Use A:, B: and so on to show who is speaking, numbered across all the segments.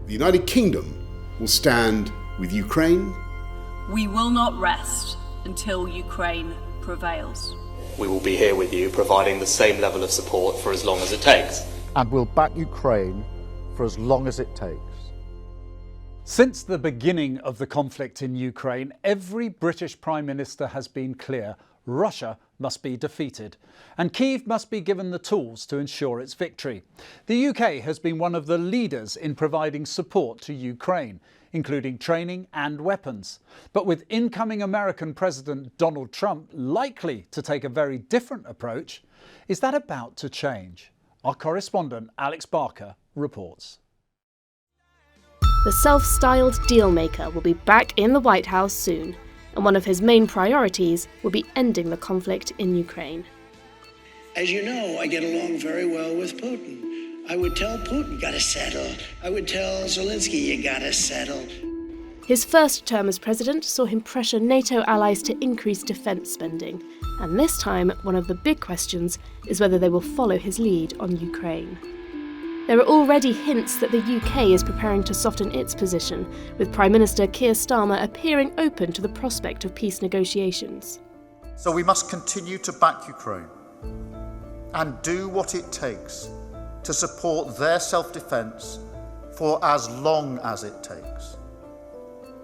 A: The United Kingdom will stand with Ukraine.
B: We will not rest until Ukraine prevails.
C: We will be here with you, providing the same level of support for as long as it takes.
D: And we'll back Ukraine for as long as it takes.
E: Since the beginning of the conflict in Ukraine, every British Prime Minister has been clear: Russia must be defeated, and Kyiv must be given the tools to ensure its victory. The UK has been one of the leaders in providing support to Ukraine, including training and weapons. But with incoming American President Donald Trump likely to take a very different approach, is that about to change? Our correspondent Alex Barker reports.
F: The self-styled dealmaker will be back in the White House soon, and one of his main priorities will be ending the conflict in Ukraine.
G: As you know, I get along very well with Putin. I would tell Putin, gotta settle. I would tell Zelensky, you gotta settle.
F: His first term as president saw him pressure NATO allies to increase defence spending, and this time one of the big questions is whether they will follow his lead on Ukraine. There are already hints that the UK is preparing to soften its position, with Prime Minister Keir Starmer appearing open to the prospect of peace negotiations.
D: So we must continue to back Ukraine and do what it takes to support their self-defence for as long as it takes,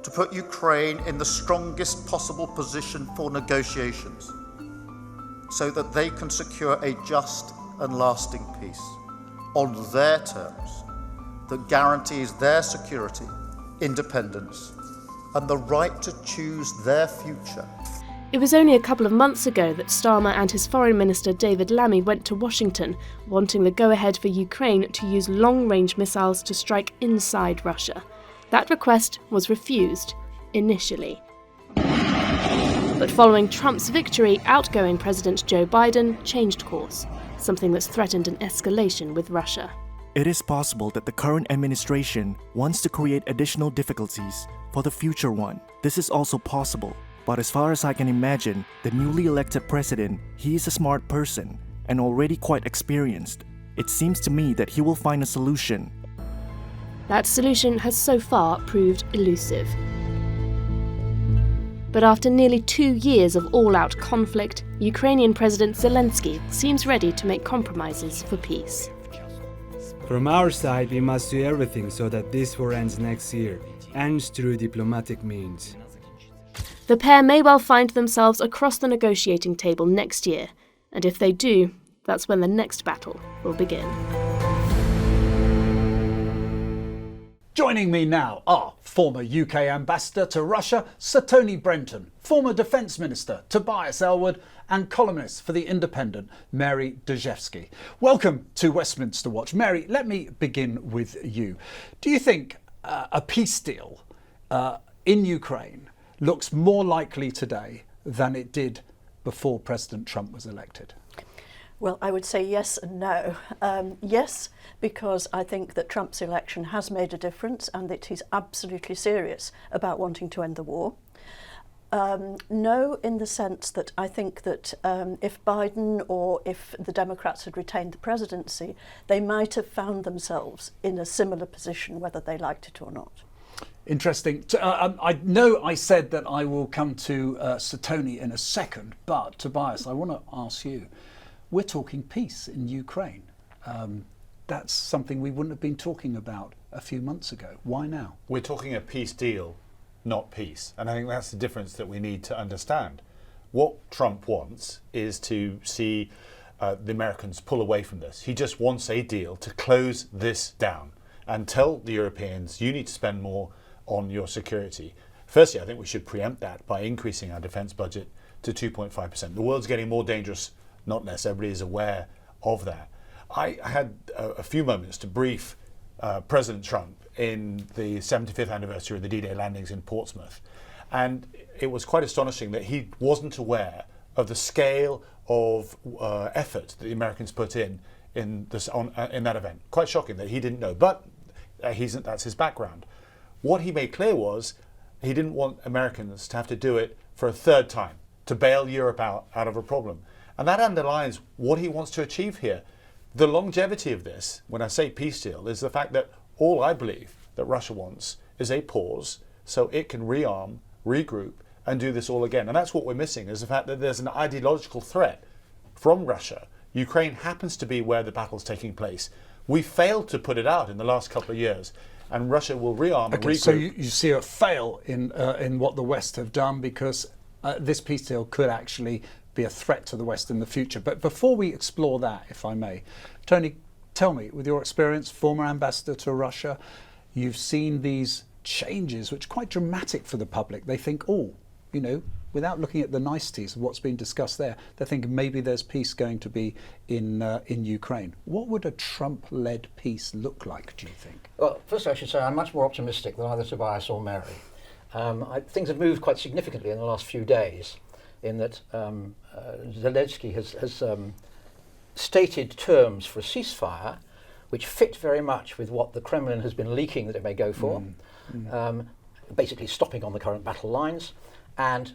D: to put Ukraine in the strongest possible position for negotiations so that they can secure a just and lasting peace on their terms that guarantees their security, independence, and the right to choose their future.
F: It was only a couple of months ago that Starmer and his Foreign Minister David Lammy went to Washington, wanting the go-ahead for Ukraine to use long-range missiles to strike inside Russia. That request was refused, initially. But following Trump's victory, outgoing President Joe Biden changed course, something that's threatened an escalation with Russia.
H: It is possible that the current administration wants to create additional difficulties for the future one. This is also possible, but as far as I can imagine, the newly elected president, he is a smart person and already quite experienced. It seems to me that he will find a solution.
F: That solution has so far proved elusive. But after nearly 2 years of all-out conflict, Ukrainian President Zelensky seems ready to make compromises for peace.
I: From our side, we must do everything so that this war ends next year, and through diplomatic means.
F: The pair may well find themselves across the negotiating table next year, and if they do, that's when the next battle will begin.
E: Joining me now are former UK Ambassador to Russia, Sir Tony Brenton, former Defence Minister Tobias Ellwood, and columnist for The Independent, Mary Dejevsky. Welcome to Westminster Watch. Mary, let me begin with you. Do you think a peace deal in Ukraine looks more likely today than it did before President Trump was elected?
J: Well, I would say yes and no. Yes, because I think that Trump's election has made a difference and that he's absolutely serious about wanting to end the war. No, in the sense that I think that if Biden or if the Democrats had retained the presidency, they might have found themselves in a similar position, whether they liked it or not.
E: Interesting. I know I said that I will come to Sir Tony in a second, but Tobias, I want to ask you. We're talking peace in Ukraine. That's something we wouldn't have been talking about a few months ago. Why now?
K: We're talking a peace deal, not peace. And I think that's the difference that we need to understand. What Trump wants is to see the Americans pull away from this. He just wants a deal to close this down and tell the Europeans, you need to spend more on your security. Firstly, I think we should preempt that by increasing our defence budget to 2.5%. The world's getting more dangerous. Not unless everybody is aware of that. I had a few moments to brief President Trump in the 75th anniversary of the D-Day landings in Portsmouth. And it was quite astonishing that he wasn't aware of the scale of effort that the Americans put in that event. Quite shocking that he didn't know, but that's his background. What he made clear was he didn't want Americans to have to do it for a third time, to bail Europe out of a problem. And that underlines what he wants to achieve here. The longevity of this, when I say peace deal, is the fact that all I believe that Russia wants is a pause so it can rearm, regroup, and do this all again. And that's what we're missing, is the fact that there's an ideological threat from Russia. Ukraine happens to be where the battle's taking place. We failed to put it out in the last couple of years, and Russia will rearm and regroup.
E: So you see a fail in what the West have done, because this peace deal could actually be a threat to the West in the future. But before we explore that, if I may, Tony, tell me, with your experience, former ambassador to Russia, you've seen these changes which are quite dramatic for the public. They think, oh, you know, without looking at the niceties of what's been discussed there, they think maybe there's peace going to be in Ukraine. What would a Trump-led peace look like, do you think?
L: Well, first I should say I'm much more optimistic than either Tobias or Mary. Things have moved quite significantly in the last few days, in that Zelensky has stated terms for a ceasefire which fit very much with what the Kremlin has been leaking that it may go for, basically stopping on the current battle lines. And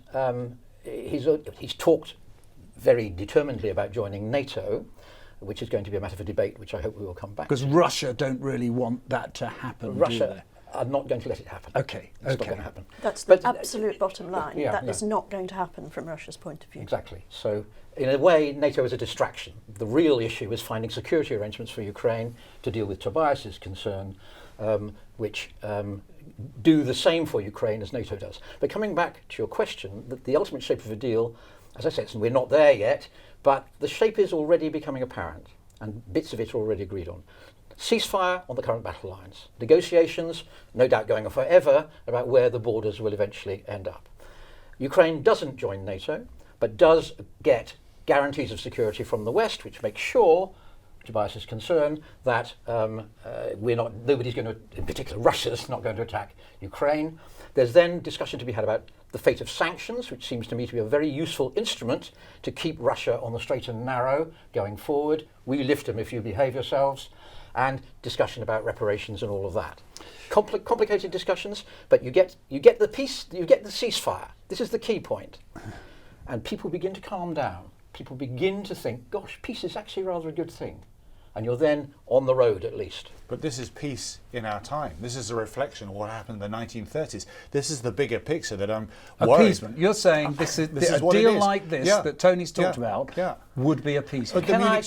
L: he's talked very determinedly about joining NATO, which is going to be a matter for debate, which I hope we will come back to.
E: Because Russia don't really want that to happen,
L: Russia are not going to let it happen.
E: Okay,
L: It's not going to happen.
J: That's the absolute bottom line.
L: Yeah,
J: that is not going to happen from Russia's point of view.
L: Exactly. So, in a way, NATO is a distraction. The real issue is finding security arrangements for Ukraine to deal with Tobias's concern, which do the same for Ukraine as NATO does. But coming back to your question, the ultimate shape of a deal, as I said, we're not there yet, but the shape is already becoming apparent, and bits of it are already agreed on. Ceasefire on the current battle lines. Negotiations, no doubt going on forever, about where the borders will eventually end up. Ukraine doesn't join NATO, but does get guarantees of security from the West, which makes sure, Tobias is concerned, that nobody's going to, in particular Russia's not going to attack Ukraine. There's then discussion to be had about the fate of sanctions, which seems to me to be a very useful instrument to keep Russia on the straight and narrow going forward. We lift them if you behave yourselves. And discussion about reparations and all of that. Complicated discussions, but you get the peace, you get the ceasefire. This is the key point. And people begin to calm down. People begin to think, gosh, peace is actually rather a good thing. And you're then on the road, at least.
K: But this is peace in our time. This is a reflection of what happened in the 1930s. This is the bigger picture that I'm worried.
E: Appeasement. You're saying this is a deal like this that Tony's talked about would be appeasement.
K: Let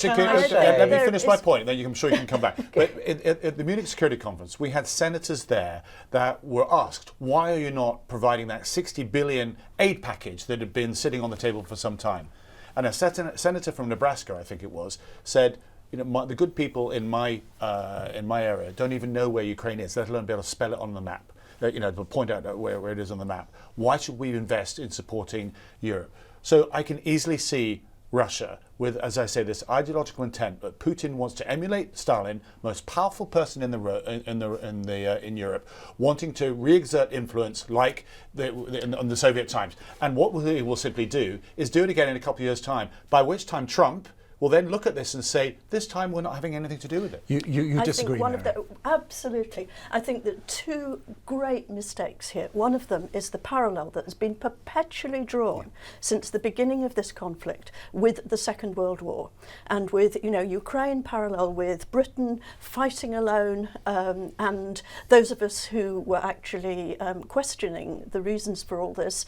K: me finish my point, then I'm sure you can come back. But at the Munich Security Conference, we had senators there that were asked, why are you not providing that 60 billion aid package that had been sitting on the table for some time? And a senator from Nebraska, I think it was, said, you know, the good people in my area don't even know where Ukraine is, let alone be able to spell it on the map. You know, to point out where it is on the map. Why should we invest in supporting Europe? So I can easily see Russia with, as I say, this ideological intent that Putin wants to emulate Stalin, most powerful person in Europe, wanting to re-exert influence like in the Soviet times. And what he will simply do is do it again in a couple of years' time. By which time Trump will then look at this and say, this time we're not having anything to do with it.
E: You disagree, Mary?
J: Absolutely. I think that two great mistakes here. One of them is the parallel that has been perpetually drawn since the beginning of this conflict with the Second World War, and with Ukraine parallel with Britain fighting alone, and those of us who were actually questioning the reasons for all this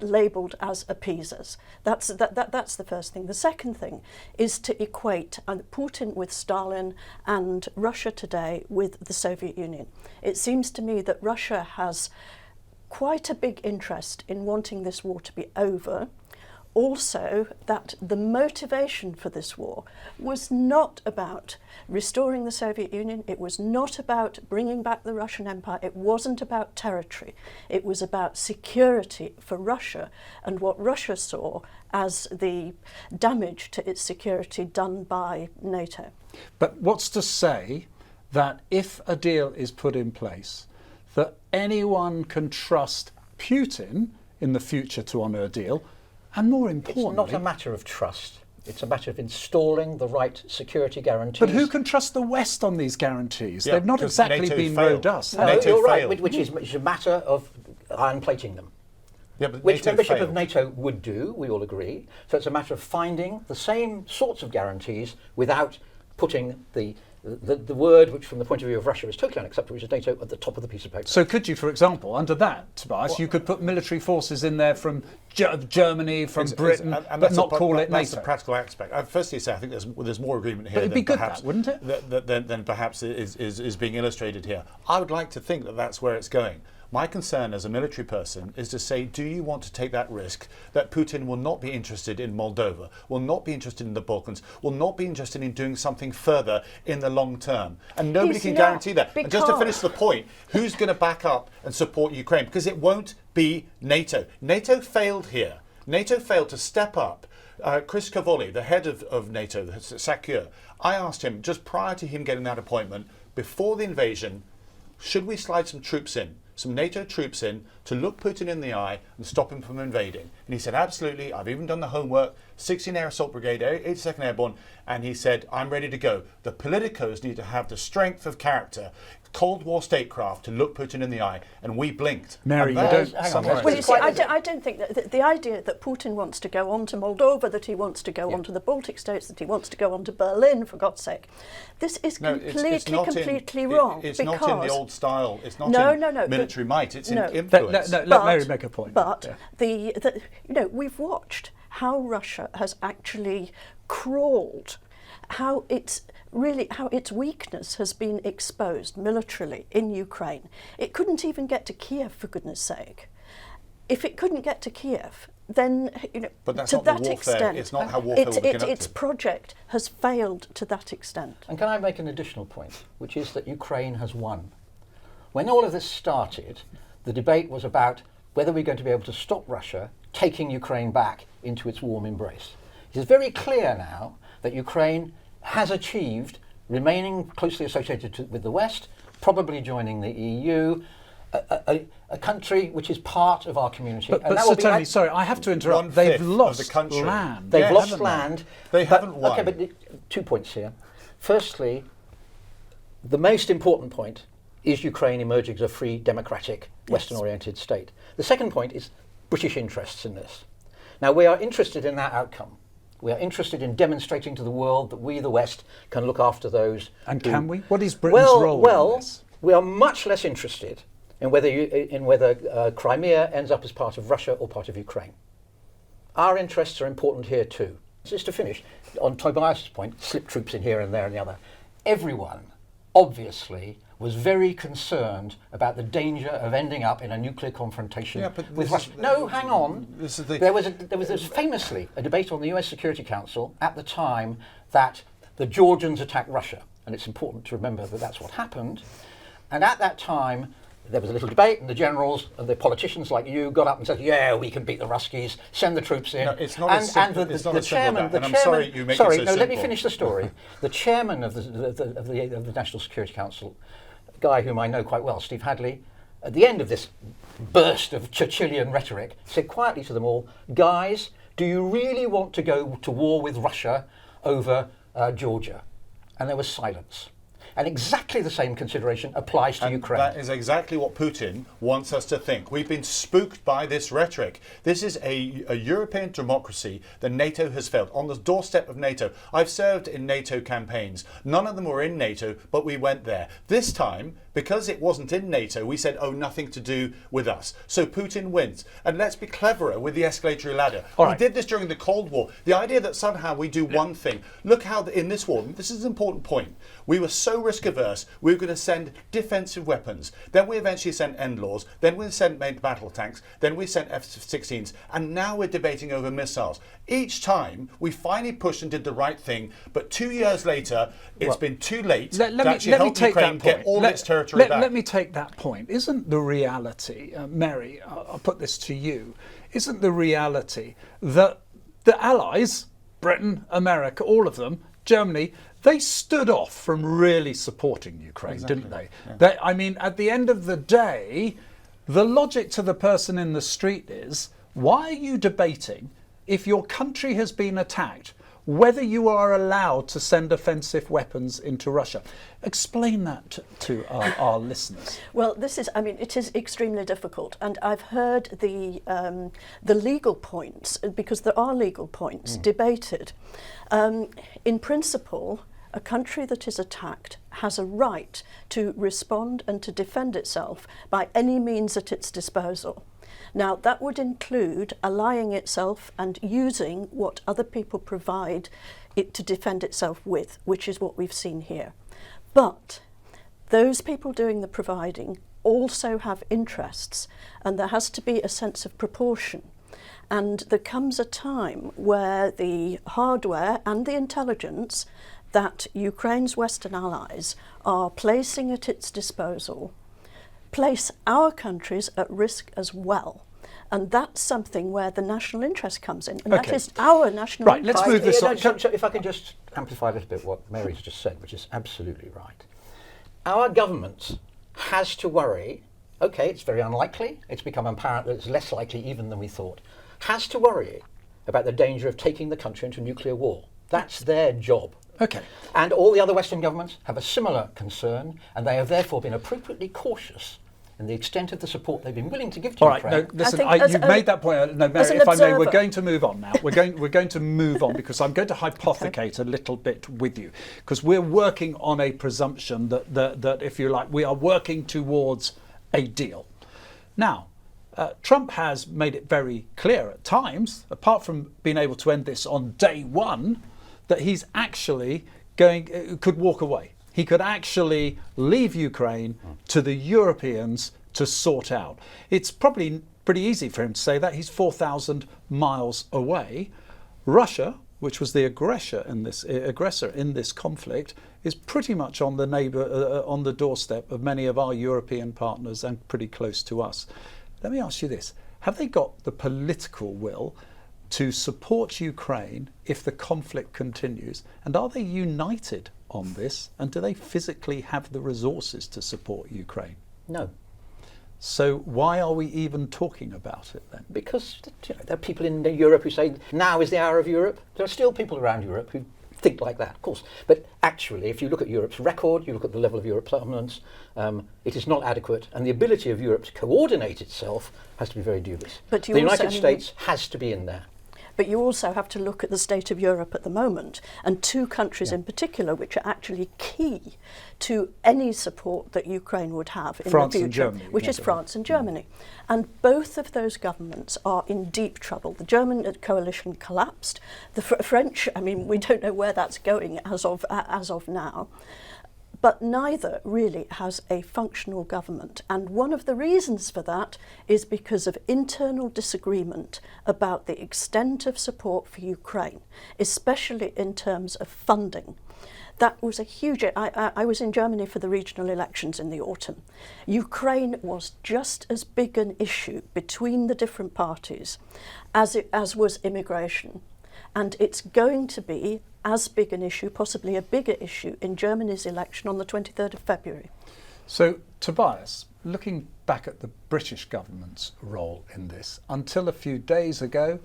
J: labelled as appeasers. That's the first thing. The second thing is to equate Putin with Stalin and Russia today with the Soviet Union. It seems to me that Russia has quite a big interest in wanting this war to be over. Also, that the motivation for this war was not about restoring the Soviet Union, it was not about bringing back the Russian Empire, it wasn't about territory, it was about security for Russia and what Russia saw as the damage to its security done by NATO.
E: But what's to say that if a deal is put in place, that anyone can trust Putin in the future to honour a deal? And more importantly,
L: it's not a matter of trust. It's a matter of installing the right security guarantees.
E: But who can trust the West on these guarantees? They've not exactly been robust.
L: No, you're right, which is a matter of iron plating them.
K: Yeah, but
L: which
K: NATO
L: membership
K: failed.
L: of NATO would do, we all agree. So it's a matter of finding the same sorts of guarantees without putting the the word which from the point of view of Russia is totally unacceptable, which is NATO, at the top of the piece of paper.
E: So could you, for example, under that, Tobias, you could put military forces in there from Germany, from Britain, but not call it NATO?
K: That's the practical aspect. Firstly, say I think there's more agreement here.
E: But it'd be good, that, wouldn't it?
K: Than perhaps is being illustrated here. I would like to think that that's where it's going. My concern as a military person is to say, do you want to take that risk that Putin will not be interested in Moldova, will not be interested in the Balkans, will not be interested in doing something further in the long term? And nobody can guarantee that. And just to finish the point, who's going to back up and support Ukraine? Because it won't be NATO. NATO failed here. NATO failed to step up. Chris Cavoli, the head of NATO, the SACEUR, I asked him, just prior to him getting that appointment, before the invasion, should we slide some troops in? Some NATO troops in to look Putin in the eye and stop him from invading. And he said, absolutely, I've even done the homework, 16th Air Assault Brigade, 82nd Airborne, and he said, I'm ready to go. The politicos need to have the strength of character, Cold War statecraft, to look Putin in the eye, and we blinked.
E: Mary, you don't...
J: Well, you see, I don't think that the idea that Putin wants to go on to Moldova, that he wants to go on to the Baltic states, that he wants to go on to Berlin, for God's sake, this is completely wrong.
K: It's not in the old style. It's not in military might. It's in influence.
E: Let Mary make a point.
J: But we've watched how Russia has actually crawled, how its weakness has been exposed militarily in Ukraine. It couldn't even get to Kyiv, for goodness sake. If it couldn't get to Kyiv, then
K: but that's
J: to
K: not
J: that
K: the warfare.
J: extent,
K: it's not how warfare will begin
J: its project has failed to that extent.
L: And can I make an additional point, which is that Ukraine has won. When all of this started, the debate was about whether we're going to be able to stop Russia taking Ukraine back into its warm embrace. It is very clear now that Ukraine has achieved remaining closely associated with the West, probably joining the EU, a country which is part of our community.
E: But Sir Tony, sorry, I have to interrupt. They've lost land.
L: They've lost land.
K: They haven't won.
L: Okay, but 2 points here. Firstly, the most important point is Ukraine emerging as a free, democratic, Western-oriented state. The second point is British interests in this. Now, we are interested in that outcome. We are interested in demonstrating to the world that we, the West, can look after those.
E: And can we? What is Britain's role in this?
L: We are much less interested in whether Crimea ends up as part of Russia or part of Ukraine. Our interests are important here too. Just to finish, on Tobias' point, slip troops in here and there and the other. Everyone, obviously, was very concerned about the danger of ending up in a nuclear confrontation with Russia. No, hang on. There was famously a debate on the US Security Council at the time that the Georgians attacked Russia. And it's important to remember that that's what happened. And at that time, there was a little debate, and the generals and the politicians like you got up and said, yeah, we can beat the Ruskies, send the troops in.
K: No, it's not the chairman,
L: I'm sorry you make it so simple. Let me finish the story. The chairman of the National Security Council, a guy whom I know quite well, Steve Hadley, at the end of this burst of Churchillian rhetoric, said quietly to them all, guys, do you really want to go to war with Russia over Georgia? And there was silence. And exactly the same consideration applies to Ukraine.
K: That is exactly what Putin wants us to think. We've been spooked by this rhetoric. This is a European democracy that NATO has failed. On the doorstep of NATO. I've served in NATO campaigns. None of them were in NATO, but we went there. This time, because it wasn't in NATO, we said, oh, nothing to do with us. So Putin wins. And let's be cleverer with the escalatory ladder. We did this during the Cold War. The idea that somehow we do one thing. Look how in this war, this is an important point, we were so risk averse, we were going to send defensive weapons. Then we eventually sent NLAWs. Then we sent battle tanks. Then we sent F-16s. And now we're debating over missiles. Each time we finally pushed and did the right thing. But 2 years later, it's been too late to actually help Ukraine get all its territory back.
E: Let me take that point. Isn't the reality, Mary, I'll put this to you, isn't the reality that the Allies, Britain, America, all of them, Germany, they stood off from really supporting Ukraine, didn't they? Yeah. I mean, at the end of the day, the logic to the person in the street is, why are you debating if your country has been attacked, whether you are allowed to send offensive weapons into Russia? Explain that to our listeners.
J: Well, it is extremely difficult, and I've heard the legal points, because there are legal points, debated. In principle, A country that is attacked has a right to respond and to defend itself by any means at its disposal. Now, that would include allying itself and using what other people provide it to defend itself with, which is what we've seen here. But those people doing the providing also have interests, and there has to be a sense of proportion. And there comes a time where the hardware and the intelligence that Ukraine's Western allies are placing at its disposal place our countries at risk as well. And that's something where the national interest comes in. And that is our national interest.
E: Let's move this on.
L: So if I can just amplify a little bit what Mary's just said, which is absolutely right. Our government has to worry, okay, it's very unlikely, it's become apparent that it's less likely even than we thought, has to worry about the danger of taking the country into nuclear war. That's their job.
E: Okay.
L: And all the other Western governments have a similar concern, and they have therefore been appropriately cautious in the extent of the support they've been willing to give to Ukraine.
E: All right, no, listen, you've made that point. No, Mary, if I may, we're going to move on now. We're going to move on because I'm going to hypothecate a little bit with you, because we're working on a presumption that, if you like, we are working towards a deal. Now, Trump has made it very clear at times, apart from being able to end this on day one, that he's actually could walk away. He could actually leave Ukraine to the Europeans to sort out. It's probably pretty easy for him to say that. He's 4,000 miles away. Russia, which was the aggressor in this conflict, is pretty much on the doorstep of many of our European partners and pretty close to us. Let me ask you this. Have they got the political will to support Ukraine if the conflict continues? And are they united on this? And do they physically have the resources to support Ukraine?
L: No.
E: So why are we even talking about it then?
L: Because there are people in Europe who say now is the hour of Europe. There are still people around Europe who think like that, of course. But actually, if you look at Europe's record, you look at the level of Europe's armaments, it is not adequate, and the ability of Europe to coordinate itself has to be very dubious.
J: But
L: the United States has to be in there.
J: But you also have to look at the state of Europe at the moment, and two countries in particular which are actually key to any support that Ukraine would have in
E: France
J: the future,
E: and Germany,
J: which is France and Germany. And both of those governments are in deep trouble. The German coalition collapsed. The French, I mean, we don't know where that's going as of now. But neither really has a functional government. And one of the reasons for that is because of internal disagreement about the extent of support for Ukraine, especially in terms of funding. That was a huge... I was in Germany for the regional elections in the autumn. Ukraine was just as big an issue between the different parties as was immigration. And it's going to be as big an issue, possibly a bigger issue, in Germany's election on the 23rd of February.
E: So, Tobias, looking back at the British government's role in this, until a few days ago,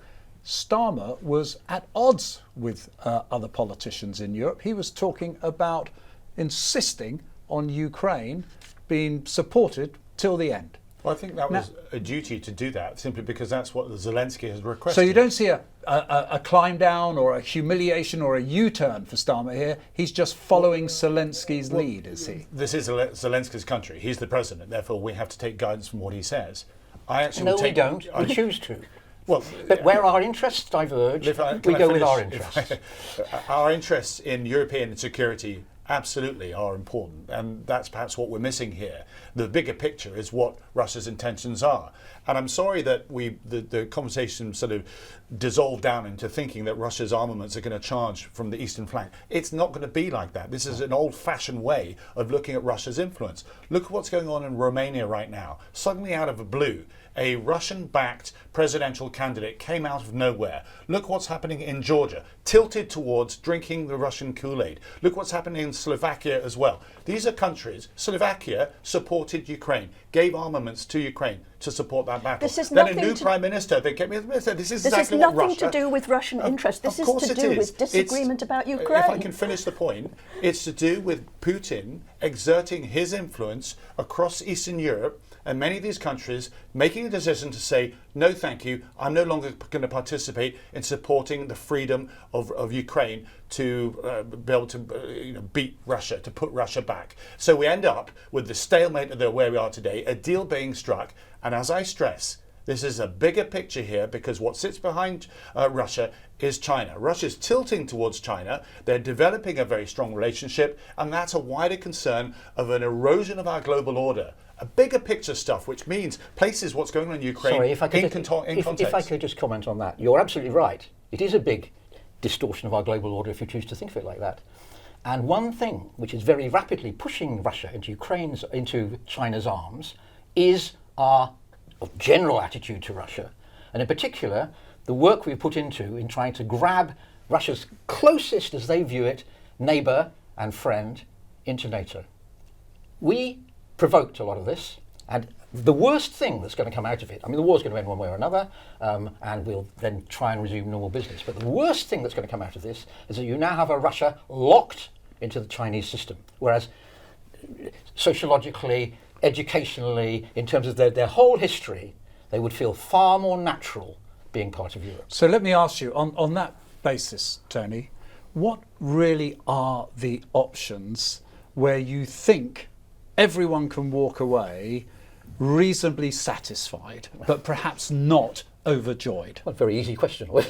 E: Starmer was at odds with other politicians in Europe. He was talking about insisting on Ukraine being supported till the end.
K: Well, I think that was a duty to do that, simply because that's what Zelensky has requested.
E: So you don't see a climb down or a humiliation or a U-turn for Starmer here. He's just following Zelensky's lead, is he?
K: This is Zelensky's country. He's the president. Therefore, we have to take guidance from what he says.
L: We don't. We choose to.
K: Well,
L: but where our interests diverge, we go with our interests.
K: Our interests in European security absolutely are important, and that's perhaps what we're missing here. The bigger picture is what Russia's intentions are. And I'm sorry that the conversation sort of dissolved down into thinking that Russia's armaments are going to charge from the eastern flank. It's not going to be like that. This is an old-fashioned way of looking at Russia's influence. Look at what's going on in Romania right now. Suddenly, out of the blue, a Russian-backed presidential candidate came out of nowhere. Look what's happening in Georgia, tilted towards drinking the Russian Kool-Aid. Look what's happening in Slovakia as well. These are countries. Slovakia supported Ukraine, gave armaments to Ukraine to support that battle. Then a new prime minister. This is exactly what Russia...
J: This has nothing to do with Russian interests. This is to do with disagreement about Ukraine.
K: If I can finish the point, it's to do with Putin exerting his influence across Eastern Europe and many of these countries making a decision to say, no thank you, I'm no longer going to participate in supporting the freedom of Ukraine to be able to beat Russia, to put Russia back. So we end up with the stalemate of where we are today, a deal being struck, and as I stress, this is a bigger picture here, because what sits behind Russia is China. Russia's tilting towards China. They're developing a very strong relationship, and that's a wider concern of an erosion of our global order. A bigger picture stuff, which means places what's going on in Ukraine.
L: Sorry, if I could,
K: context.
L: If I could just comment on that. You're absolutely right. It is a big distortion of our global order if you choose to think of it like that. And one thing which is very rapidly pushing Russia into China's arms is our general attitude to Russia, and in particular the work we've put into in trying to grab Russia's closest, as they view it, neighbour and friend into NATO. We provoked a lot of this, and the worst thing that's going to come out of it, I mean, the war's going to end one way or another, and we'll then try and resume normal business, but the worst thing that's going to come out of this is that you now have a Russia locked into the Chinese system, whereas sociologically, educationally, in terms of their whole history, they would feel far more natural being part of Europe.
E: So let me ask you, on that basis, Tony, what really are the options where you think everyone can walk away reasonably satisfied, but perhaps not overjoyed?
L: Well, very easy question. Well,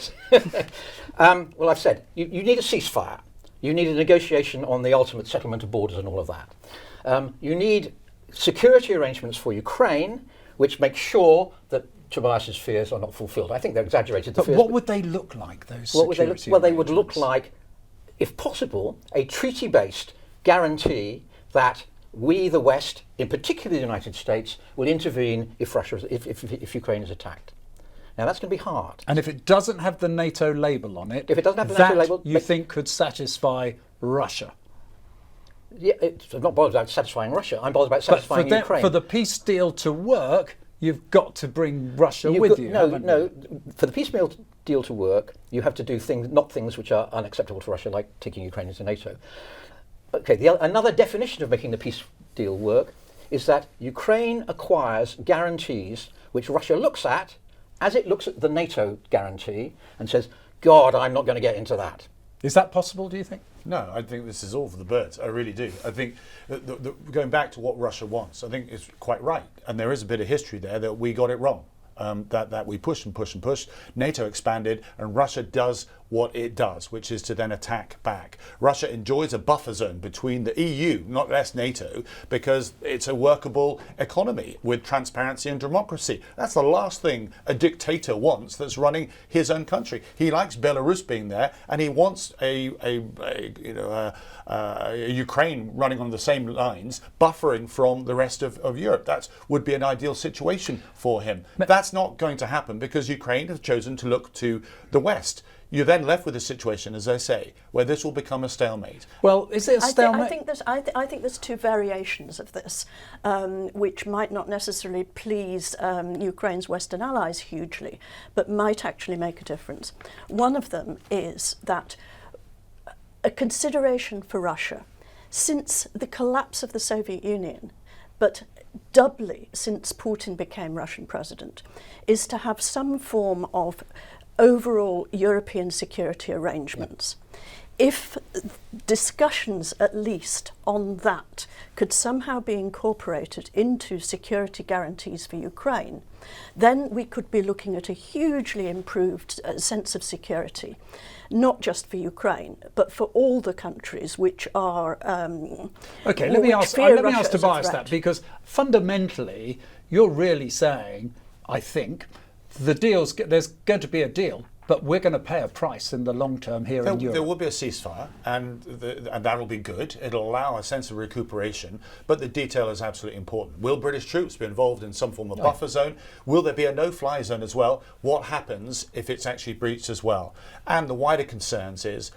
L: I've said, you need a ceasefire. You need a negotiation on the ultimate settlement of borders and all of that. You need security arrangements for Ukraine, which make sure that Tobias's fears are not fulfilled. I think they're exaggerated.
E: But what would they look like, those security arrangements?
L: Well, they would look like, if possible, a treaty-based guarantee that we, the West, in particular the United States, will intervene if Ukraine is attacked. Now, that's going to be hard.
E: And if it doesn't have the NATO label on it,
L: if it doesn't have the NATO label,
E: you think could satisfy Russia?
L: Yeah, I'm not bothered about satisfying Russia. I'm bothered about satisfying Ukraine.
E: For the peace deal to work, you've got to bring Russia with you.
L: No. For the peace deal to work, you have to do things which are unacceptable to Russia, like taking Ukraine into NATO. Okay. Another definition of making the peace deal work is that Ukraine acquires guarantees which Russia looks at as it looks at the NATO guarantee and says, "God, I'm not going to get into that."
E: Is that possible, do you think?
K: No, I think this is all for the birds. I really do. I think going back to what Russia wants, I think it's quite right. And there is a bit of history there that we got it wrong. That we pushed and pushed and pushed. NATO expanded, and Russia does what it does, which is to then attack back. Russia enjoys a buffer zone between the EU, not less NATO, because it's a workable economy with transparency and democracy. That's the last thing a dictator wants that's running his own country. He likes Belarus being there, and he wants a Ukraine running on the same lines, buffering from the rest of Europe. That would be an ideal situation for him. That's not going to happen because Ukraine has chosen to look to the West. You're then left with a situation, as I say, where this will become a stalemate.
E: Well, is it a stalemate?
J: I think there's two variations of this, which might not necessarily please Ukraine's Western allies hugely, but might actually make a difference. One of them is that a consideration for Russia, since the collapse of the Soviet Union, but doubly since Putin became Russian president, is to have some form of overall European security arrangements. If discussions, at least on that, could somehow be incorporated into security guarantees for Ukraine, then we could be looking at a hugely improved sense of security, not just for Ukraine, but for all the countries which are
E: okay, let me ask Tobias that, because fundamentally you're really saying, I think, there's going to be a deal, but we're going to pay a price in the long term here in Europe.
K: There will be a ceasefire, and that will be good. It'll allow a sense of recuperation, but the detail is absolutely important. Will British troops be involved in some form of buffer zone? Will there be a no-fly zone as well? What happens if it's actually breached as well? And the wider concerns is,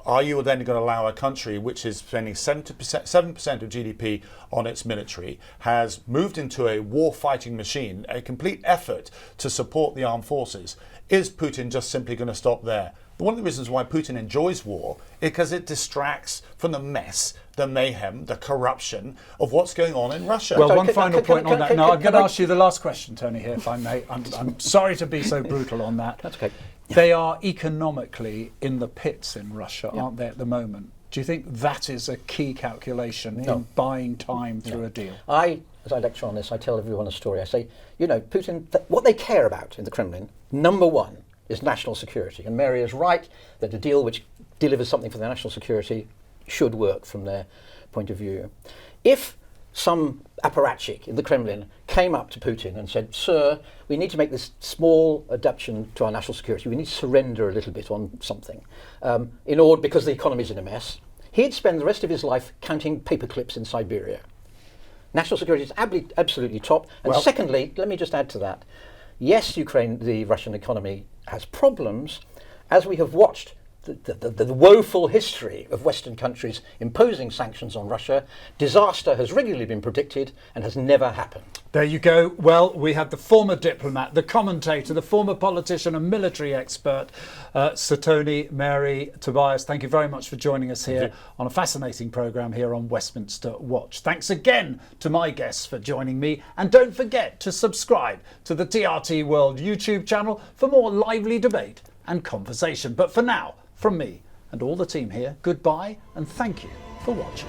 K: are you then going to allow a country which is spending 7% of GDP on its military, has moved into a war-fighting machine, a complete effort to support the armed forces? Is Putin just simply going to stop there? One of the reasons why Putin enjoys war is because it distracts from the mess, the mayhem, the corruption of what's going on in Russia.
E: Well, one final point on that. Now, I'm going to ask you the last question, Tony, here, if I may. I'm sorry to be so brutal on that.
L: That's okay.
E: They are economically in the pits in Russia, aren't they, at the moment? Do you think that is a key calculation in buying time through a deal?
L: As I lecture on this, I tell everyone a story. I say, you know, Putin, what they care about in the Kremlin, number one, is national security. And Mary is right that a deal which delivers something for their national security should work from their point of view. If some apparatchik in the Kremlin came up to Putin and said, "Sir, we need to make this small adaptation to our national security. We need to surrender a little bit on something in order because the economy's in a mess," he'd spend the rest of his life counting paperclips in Siberia. National security is absolutely top. And secondly, let me just add to that. Yes, Ukraine, the Russian economy has problems, as we have watched the woeful history of Western countries imposing sanctions on Russia. Disaster has regularly been predicted and has never happened.
E: There you go. Well, we had the former diplomat, the commentator, the former politician and military expert, Sir Tony, Mary, Tobias. Thank you very much for joining us here on a fascinating programme here on Westminster Watch. Thanks again to my guests for joining me. And don't forget to subscribe to the TRT World YouTube channel for more lively debate and conversation. But for now, from me and all the team here, goodbye and thank you for watching.